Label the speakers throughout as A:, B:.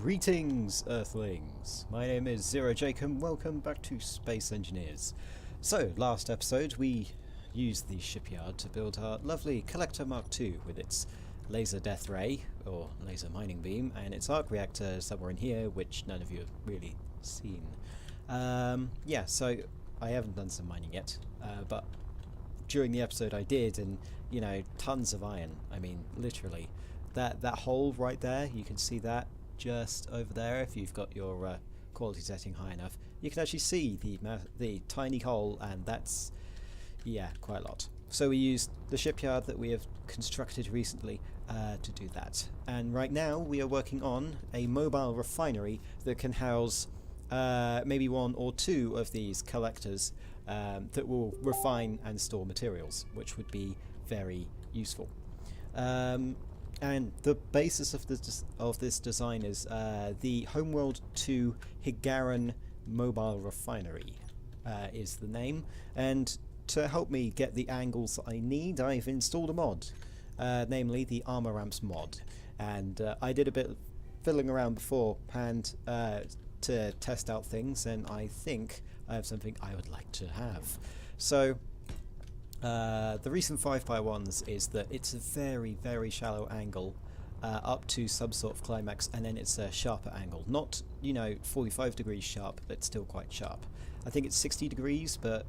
A: Greetings, Earthlings! My name is Zero Jacob. Welcome back to Space Engineers. So, last episode we used the shipyard to build our lovely Collector Mark II with its laser death ray, or laser mining beam, and its arc reactor somewhere in here, which none of you have really seen. Yeah, so I haven't done some mining yet, but during the episode I did, and you know, tons of iron. I mean, literally. That hole right there, you can see that just over there. If you've got your quality setting high enough, you can actually see the tiny hole, and that's, yeah, quite a lot. So we used the shipyard that we have constructed recently to do that. And right now we are working on a mobile refinery that can house maybe one or two of these collectors that will refine and store materials, which would be very useful. And the basis of this design is the Homeworld 2 Hiigaran Mobile Refinery is the name, and to help me get the angles I need, I've installed a mod, namely the Armor Ramps mod, and I did a bit of fiddling around beforehand to test out things, and I think I have something I would like to have. So the reason 5x1s is that it's a very shallow angle up to some sort of climax, and then it's a sharper angle. Not, you know, 45 degrees sharp, but still quite sharp. I think it's 60 degrees, but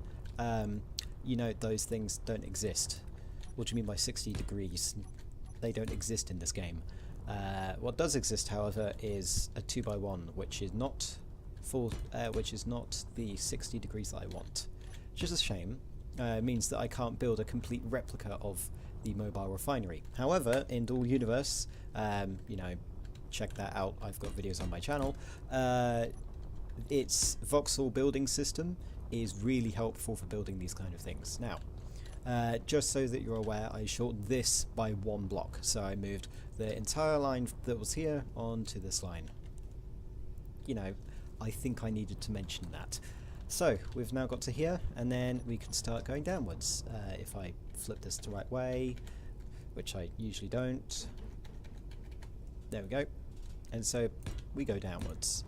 A: you know, those things don't exist. What do you mean by 60 degrees? They don't exist in this game. What does exist, however, is a 2x1, which is not the 60 degrees that I want. Which is a shame. It means that I can't build a complete replica of the mobile refinery. However, in Dual Universe, you know, check that out. I've got videos on my channel. Its voxel building system is really helpful for building these kind of things. Now, just so that you're aware, I shortened this by one block. So I moved the entire line that was here onto this line. You know, I think I needed to mention that. So, we've now got to here, and then we can start going downwards. If I flip this the right way, which I usually don't. There we go. And so, we go downwards.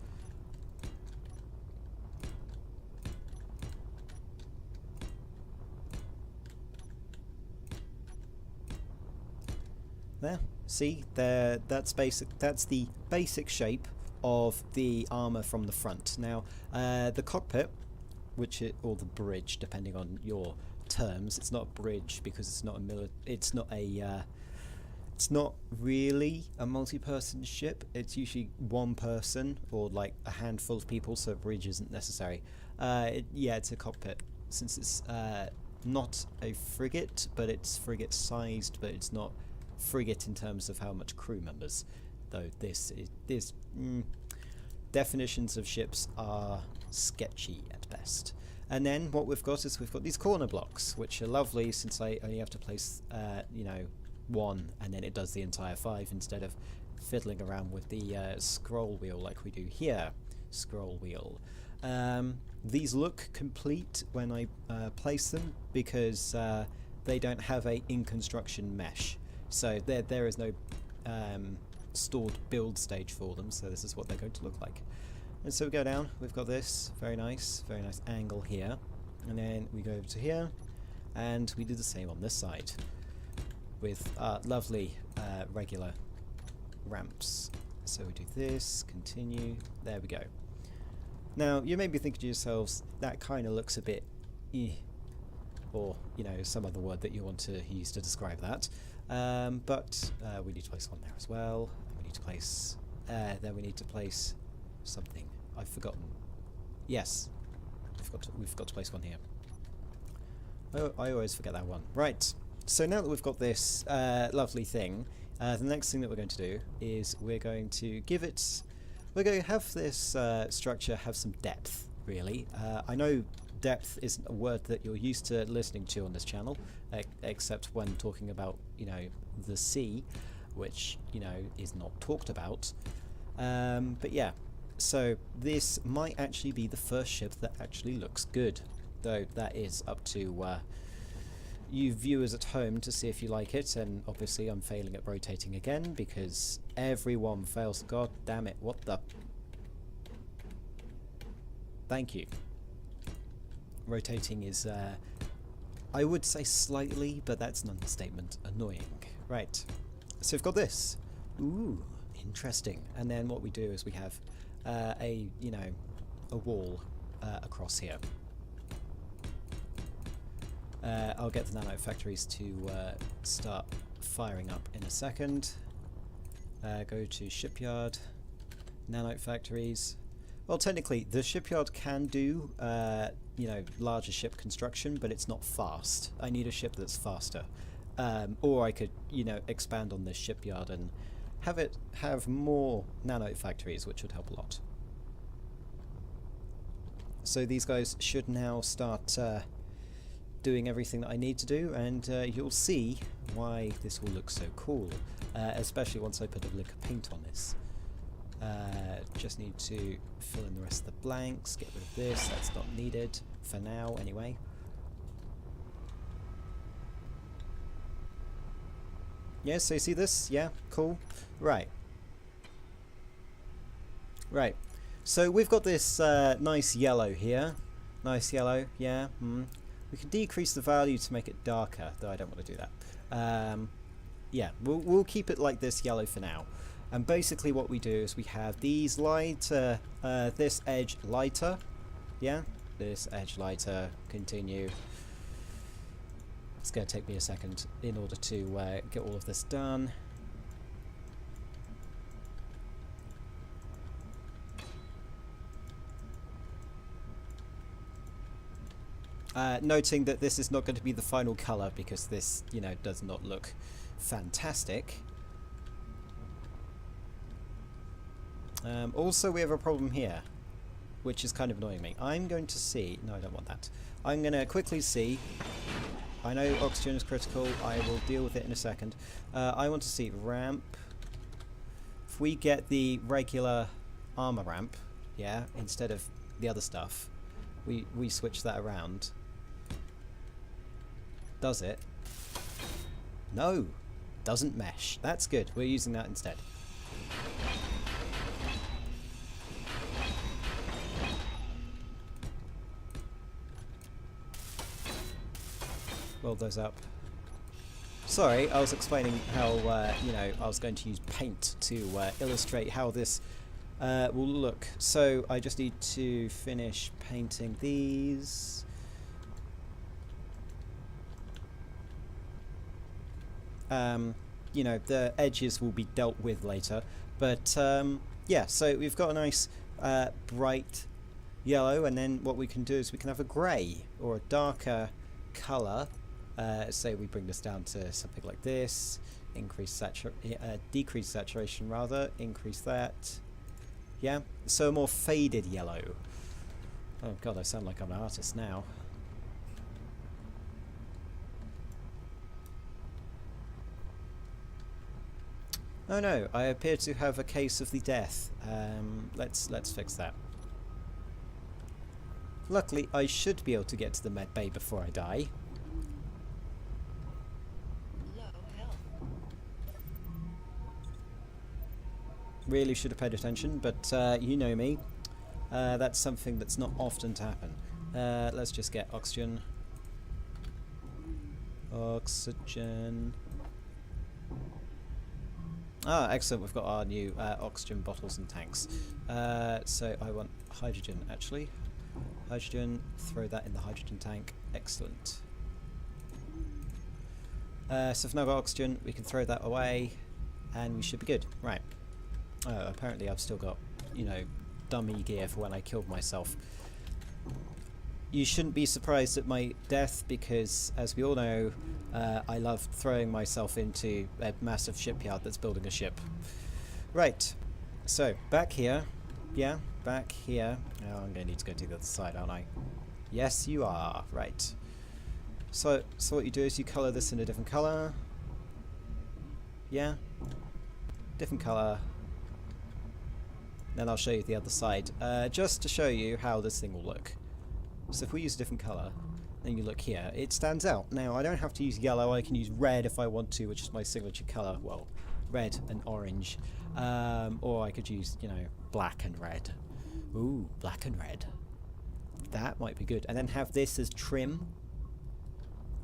A: There. See? There. That's the basic shape of the armor from the front. Now, the cockpit, or the bridge, depending on your terms. It's not a bridge because it's not it's not really a multi-person ship. It's usually one person or like a handful of people, so a bridge isn't necessary. Yeah, it's a cockpit since it's not a frigate, but it's frigate sized, but it's not frigate in terms of how much crew members. Though definitions of ships are sketchy at best. And then what we've got is we've got these corner blocks, which are lovely since I only have to place, you know, one, and then it does the entire 5 instead of fiddling around with the scroll wheel like we do here. Scroll wheel. These look complete when I place them because they don't have a in-construction mesh. So there is no stored build stage for them, so this is what they're going to look like. And so we go down, we've got this very nice angle here, and then we go over to here, and we do the same on this side with lovely regular ramps. So we do this, continue, there we go. Now you may be thinking to yourselves, that kind of looks a bit or, you know, some other word that you want to use to describe that. But we need to place one there as well. And we need to place then we need to place something. I've forgotten. Yes, we've got to place one here. Oh, I always forget that one. Right. So now that we've got this lovely thing, the next thing that we're going to do is we're going to have this structure have some depth. Really, I know depth isn't a word that you're used to listening to on this channel, except when talking about, you know, the sea, which, you know, is not talked about. But yeah, so this might actually be the first ship that actually looks good, though that is up to you viewers at home to see if you like it, and obviously I'm failing at rotating again because everyone fails. God damn it, what the... Thank you. Rotating is, I would say slightly, but that's an understatement, annoying. Right, so we've got this. Ooh, interesting. And then what we do is we have a wall across here. I'll get the nano factories to start firing up in a second. Go to shipyard, nano factories. Well, technically, the shipyard can do, larger ship construction, but it's not fast. I need a ship that's faster. Or I could, expand on this shipyard and have more nano factories, which would help a lot. So these guys should now start doing everything that I need to do, and you'll see why this will look so cool, especially once I put a lick of paint on this. Just need to fill in the rest of the blanks, get rid of this, that's not needed for now anyway. Yeah, so you see this? Yeah, cool. Right. Right. So we've got this nice yellow here. Nice yellow, yeah. We can decrease the value to make it darker, though I don't want to do that. Yeah, we'll keep it like this yellow for now. And basically what we do is we have these lighter, this edge lighter, yeah, this edge lighter, continue. It's going to take me a second in order to get all of this done. Noting that this is not going to be the final colour because this, does not look fantastic. Also, we have a problem here, which is kind of annoying me. I'm going to see... No, I don't want that. I'm going to quickly see... I know oxygen is critical. I will deal with it in a second. I want to see ramp. If we get the regular armor ramp, yeah, instead of the other stuff, we switch that around. Does it? No, doesn't mesh. That's good. We're using that instead. Weld those up. Sorry, I was explaining how, I was going to use paint to illustrate how this will look. So I just need to finish painting these. The edges will be dealt with later. But, yeah, so we've got a nice bright yellow, and then what we can do is we can have a grey or a darker colour. Say we bring this down to something like this, decrease saturation rather, increase that. Yeah, so a more faded yellow. Oh god, I sound like I'm an artist now. Oh no, I appear to have a case of the death. Let's fix that. Luckily, I should be able to get to the med bay before I die. Really should have paid attention, but you know me. That's something that's not often to happen. Let's just get oxygen. Oxygen. Ah, excellent. We've got our new oxygen bottles and tanks. So I want hydrogen, actually. Hydrogen. Throw that in the hydrogen tank. Excellent. So if now got oxygen, we can throw that away, and we should be good. Right. Oh, apparently I've still got, dummy gear for when I killed myself. You shouldn't be surprised at my death because, as we all know, I love throwing myself into a massive shipyard that's building a ship. Right, so back here. Yeah, back here. Oh, I'm going to need to go to the other side, aren't I? Yes, you are. Right. So what you do is you colour this in a different colour. Yeah. Different colour. Then I'll show you the other side, just to show you how this thing will look. So if we use a different colour, and you look here, it stands out. Now, I don't have to use yellow, I can use red if I want to, which is my signature colour. Well, red and orange. Or I could use, you know, black and red. Ooh, black and red. That might be good. And then have this as trim.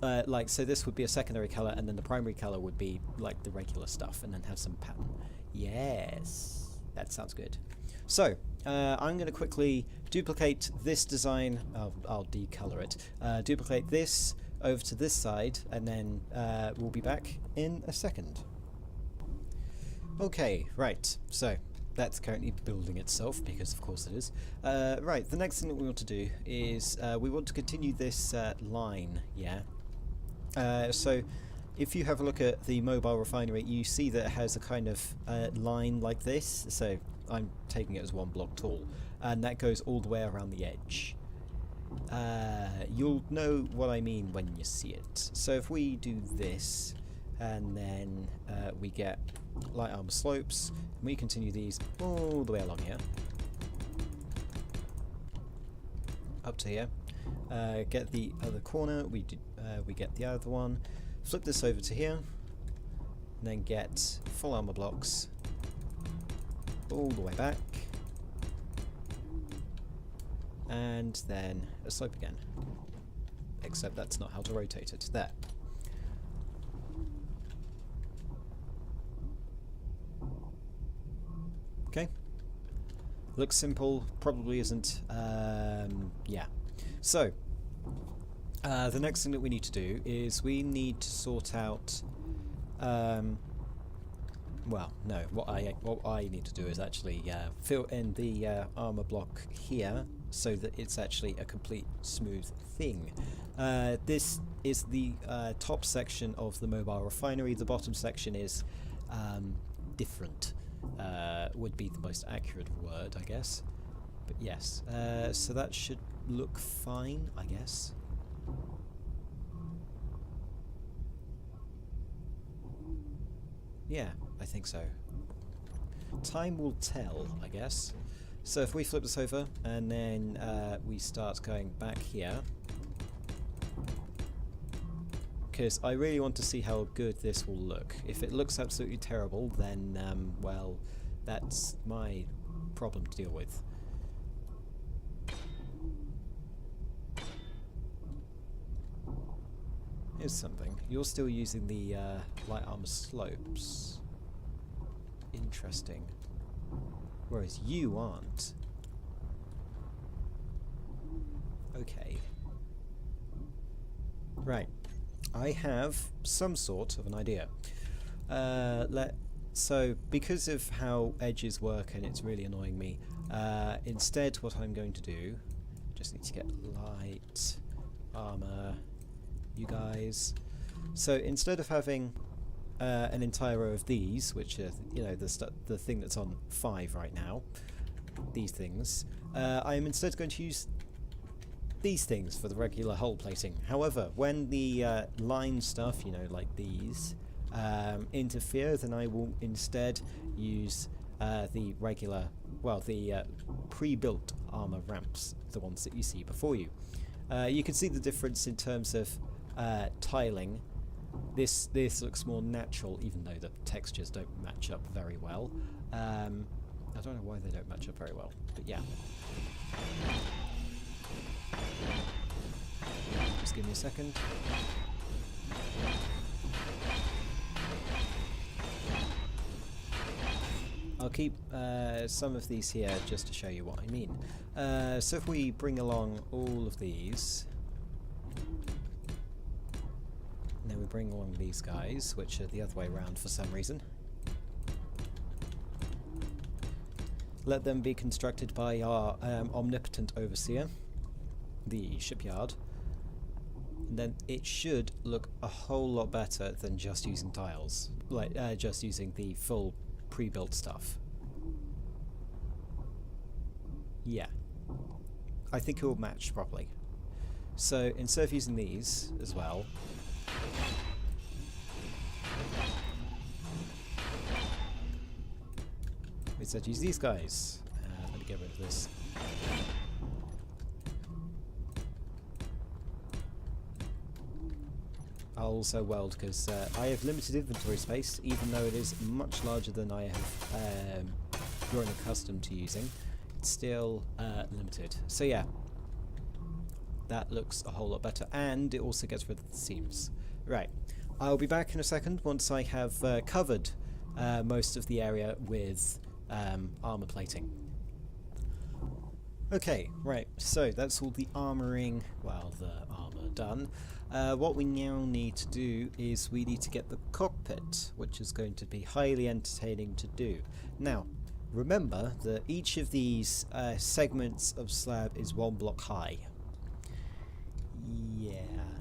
A: Like, so this would be a secondary colour, and then the primary colour would be, like, the regular stuff, and then have some pattern. Yes, that sounds good. So, I'm going to quickly duplicate this design. I'll decolour it. Duplicate this over to this side, and then we'll be back in a second. Okay, right, so that's currently building itself, because of course it is. Right, the next thing that we want to do is we want to continue this line, yeah? So if you have a look at the mobile refinery, you see that it has a kind of line like this. So I'm taking it as one block tall, and that goes all the way around the edge. You'll know what I mean when you see it. So if we do this, and then we get light armor slopes, and we continue these all the way along here, up to here. Get the other corner, we get the other one, flip this over to here, and then get full armor blocks all the way back, and then a slope again, except that's not how to rotate it. There. Okay, looks simple, probably isn't. Yeah, so the next thing that we need to do is we need to sort out well, no, what I need to do is actually fill in the armor block here so that it's actually a complete smooth thing. This is the top section of the mobile refinery. The bottom section is different, would be the most accurate word, I guess. But yes, so that should look fine, I guess. Yeah, I think so. Time will tell, I guess. So if we flip this over and then we start going back here, because I really want to see how good this will look. If it looks absolutely terrible, then well, that's my problem to deal with. Here's something. You're still using the light armor slopes. Interesting. Whereas you aren't. Okay. Right. I have some sort of an idea. So, because of how edges work and it's really annoying me, instead what I'm going to do, just need to get light armor, you guys. So instead of having an entire row of these, which are, you know, the thing that's on 5 right now, these things, I am instead going to use these things for the regular hull plating. However, when the line stuff, you know, like these, interfere, then I will instead use the regular, well, the pre-built armor ramps, the ones that you see before you. You can see the difference in terms of tiling. This looks more natural, even though the textures don't match up very well. I don't know why they don't match up very well, but yeah. Just give me a second. I'll keep some of these here just to show you what I mean. So if we bring along all of these, and then we bring along these guys, which are the other way around for some reason. Let them be constructed by our omnipotent overseer, the shipyard. And then it should look a whole lot better than just using tiles, like just using the full pre-built stuff. Yeah, I think it will match properly. So instead of using these as well, we instead use these guys. Let me get rid of this. I'll also weld because I have limited inventory space, even though it is much larger than I have grown accustomed to using. It's still limited. So yeah, that looks a whole lot better, and it also gets rid of the seams. Right, I'll be back in a second once I have covered most of the area with armor plating. Okay, right, so that's all the armoring, well, the armor done. What we now need to do is we need to get the cockpit, which is going to be highly entertaining to do. Now, remember that each of these segments of slab is 1 block high. Yeah,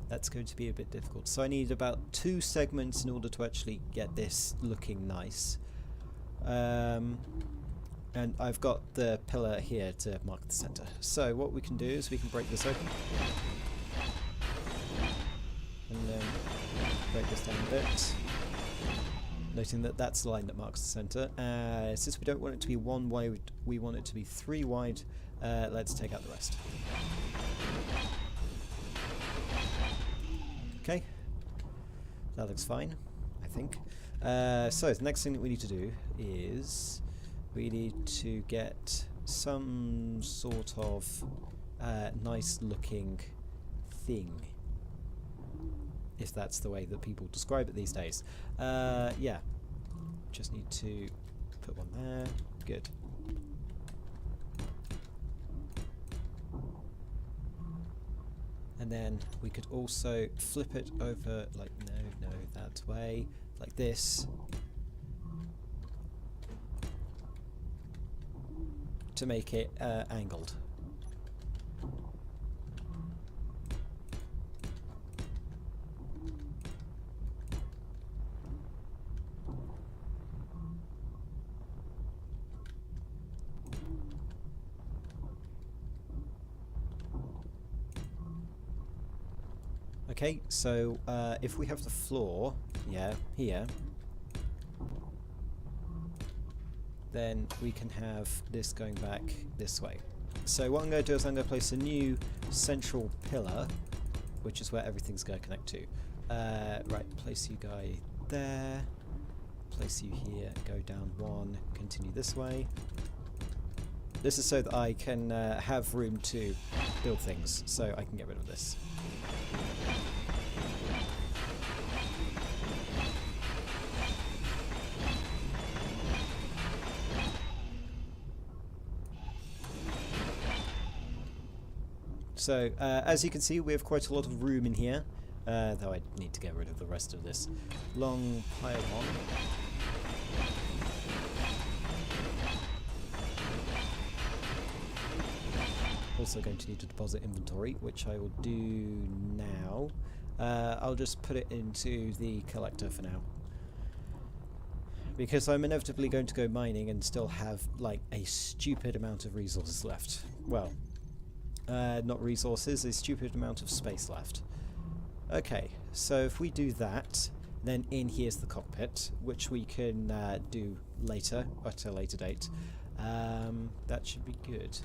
A: that's going to be a bit difficult. So I need about 2 segments in order to actually get this looking nice. And I've got the pillar here to mark the center. So what we can do is we can break this open. And then break this down a bit. Noting that that's the line that marks the center. Since we don't want it to be 1 wide, we want it to be 3 wide. Let's take out the rest. Okay, that looks fine, I think. So the next thing that we need to do is we need to get some sort of nice looking thing, if that's the way that people describe it these days. Yeah, just need to put one there. Good. And then we could also flip it over, like, no, that way, like this, to make it angled. Okay, so if we have the floor, yeah, here, then we can have this going back this way. So what I'm going to do is I'm going to place a new central pillar, which is where everything's going to connect to. Right, place you guy there, place you here, go down 1, continue this way. This is so that I can have room to build things, so I can get rid of this. So, as you can see, we have quite a lot of room in here, though I need to get rid of the rest of this long pile on. Also going to need to deposit inventory, which I will do now. I'll just put it into the collector for now, because I'm inevitably going to go mining and still have, like, a stupid amount of resources left. Well, not resources, a stupid amount of space left. Okay, so if we do that, then in here's the cockpit, which we can do later, at a later date. That should be good.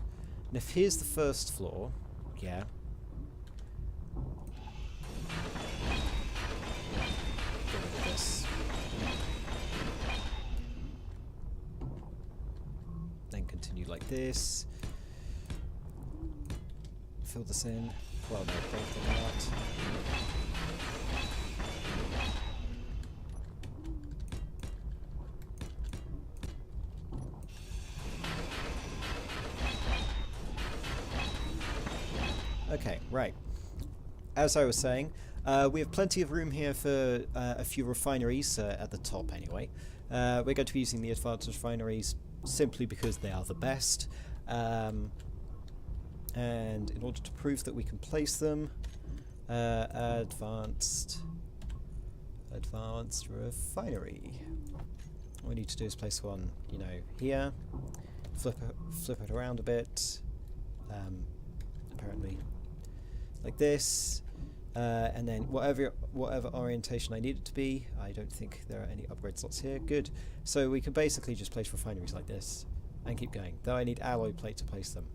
A: And if here's the first floor, yeah. Get rid of this. Then continue like this. Fill this in. Well, no, don't fill that. Okay, right. As I was saying, we have plenty of room here for a few refineries, at the top anyway. We're going to be using the advanced refineries simply because they are the best. And in order to prove that we can place them, advanced refinery. What we need to do is place one, you know, here, flip it around a bit, apparently like this, and then whatever orientation I need it to be. I don't think there are any upgrade slots here. Good. So we can basically just place refineries like this and keep going, though I need alloy plate to place them.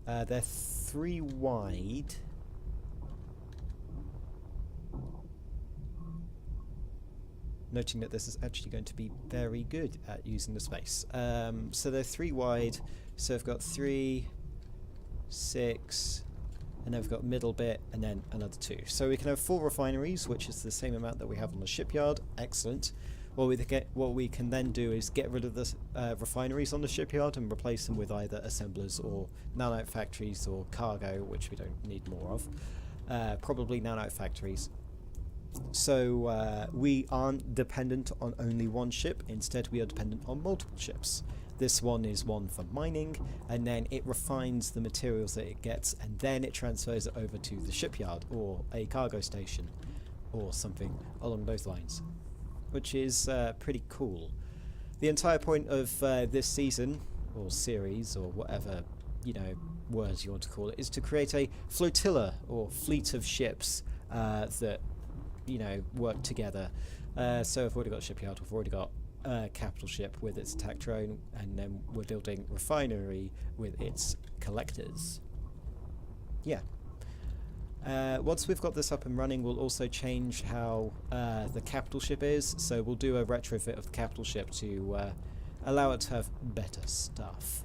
A: They're 3 wide. noting that this is actually going to be very good at using the space. So they're 3 wide, so I've got 3, 6, and then we've got middle bit, and then another 2. So we can have 4 refineries, which is the same amount that we have on the shipyard. Excellent. What we can then do is get rid of the refineries on the shipyard and replace them with either assemblers or nano factories or cargo, which we don't need more of. Probably nano factories. So we aren't dependent on only one ship. Instead, we are dependent on multiple ships. This one is one for mining, and then it refines the materials that it gets, and then it transfers it over to the shipyard or a cargo station or something along those lines, which is pretty cool. The entire point of this season, or series, or whatever, you know, words you want to call it, is to create a flotilla, or fleet of ships that, you know, work together. So I've already got a shipyard, we've already got a capital ship with its attack drone, and then we're building Refinery with its collectors. Yeah. Once we've got this up and running, we'll also change how the capital ship is, so we'll do a retrofit of the capital ship to allow it to have better stuff.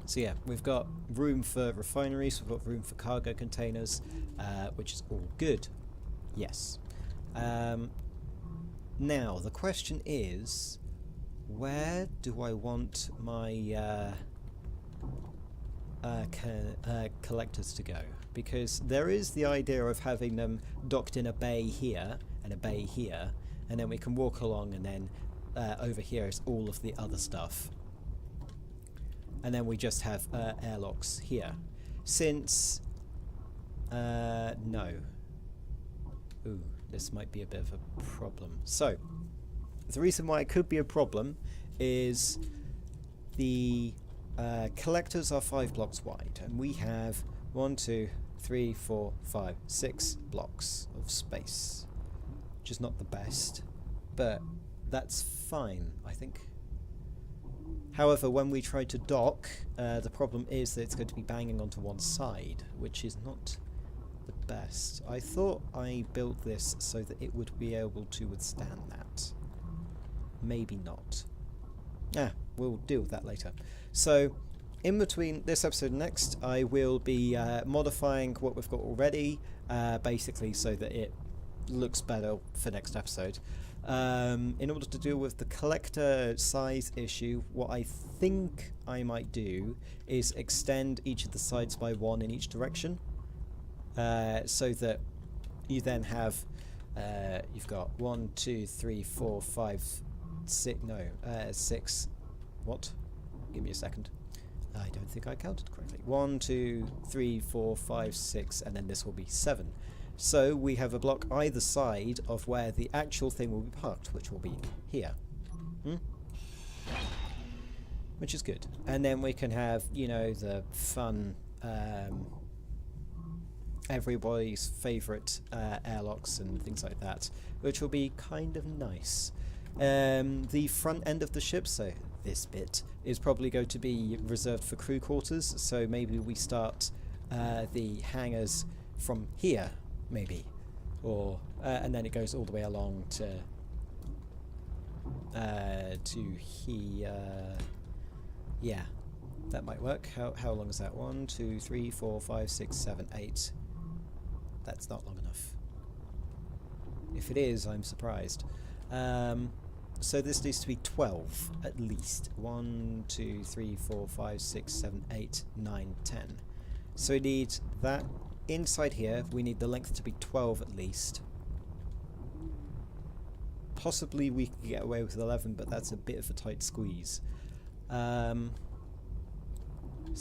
A: So yeah, we've got room for refineries, we've got room for cargo containers, which is all good. Yes. Now, the question is, where do I want my collectors to go? Because there is the idea of having them docked in a bay here and a bay here, and then we can walk along, and then over here is all of the other stuff. And then we just have airlocks here. Since... no. Ooh, this might be a bit of a problem. So, the reason why it could be a problem is the collectors are 5 blocks wide, and we have 1, 2, 3, 4, 5, 6 blocks of space, which is not the best, but that's fine, I think. However, when we try to dock, the problem is that it's going to be banging onto one side, which is not the best. I thought I built this so that it would be able to withstand that. Maybe not. We'll deal with that later. So, in between this episode and next, I will be modifying what we've got already, basically so that it looks better for next episode. In order to deal with the collector size issue, what I think I might do is extend each of the sides by 1 in each direction, so that you then have, you've got 1, 2, 3, 4, 5, 6, no, 6, what? Give me a second. I don't think I counted correctly. 1, 2, 3, 4, 5, 6, and then this will be 7. So we have a block either side of where the actual thing will be parked, which will be here. Which is good. And then we can have, you know, the fun, everybody's favourite airlocks and things like that, which will be kind of nice. The front end of the ship, so this bit, is probably going to be reserved for crew quarters, so maybe we start the hangars from here, maybe, or and then it goes all the way along to here. Yeah, that might work. How long is that? 1, 2, 3, 4, 5, 6, 7, 8. That's not long enough. If it is, I'm surprised. So this needs to be 12 at least. 1, 2, 3, 4, 5, 6, 7, 8, 9, 10. So we need that inside here. We need the length to be 12 at least. Possibly we can get away with 11, but that's a bit of a tight squeeze. So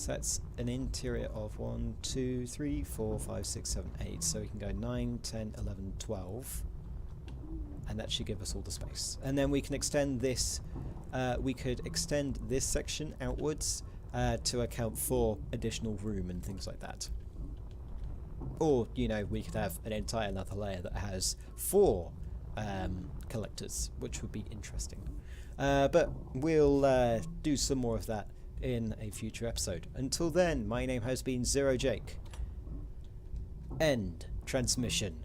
A: that's an interior of 1, 2, 3, 4, 5, 6, 7, 8. So we can go 9, 10, 11, 12. And that should give us all the space. And then we can extend this, we could extend this section outwards to account for additional room and things like that. Or, you know, we could have an entire another layer that has 4 collectors, which would be interesting. But we'll do some more of that in a future episode. Until then, my name has been Zero Jake. End transmission.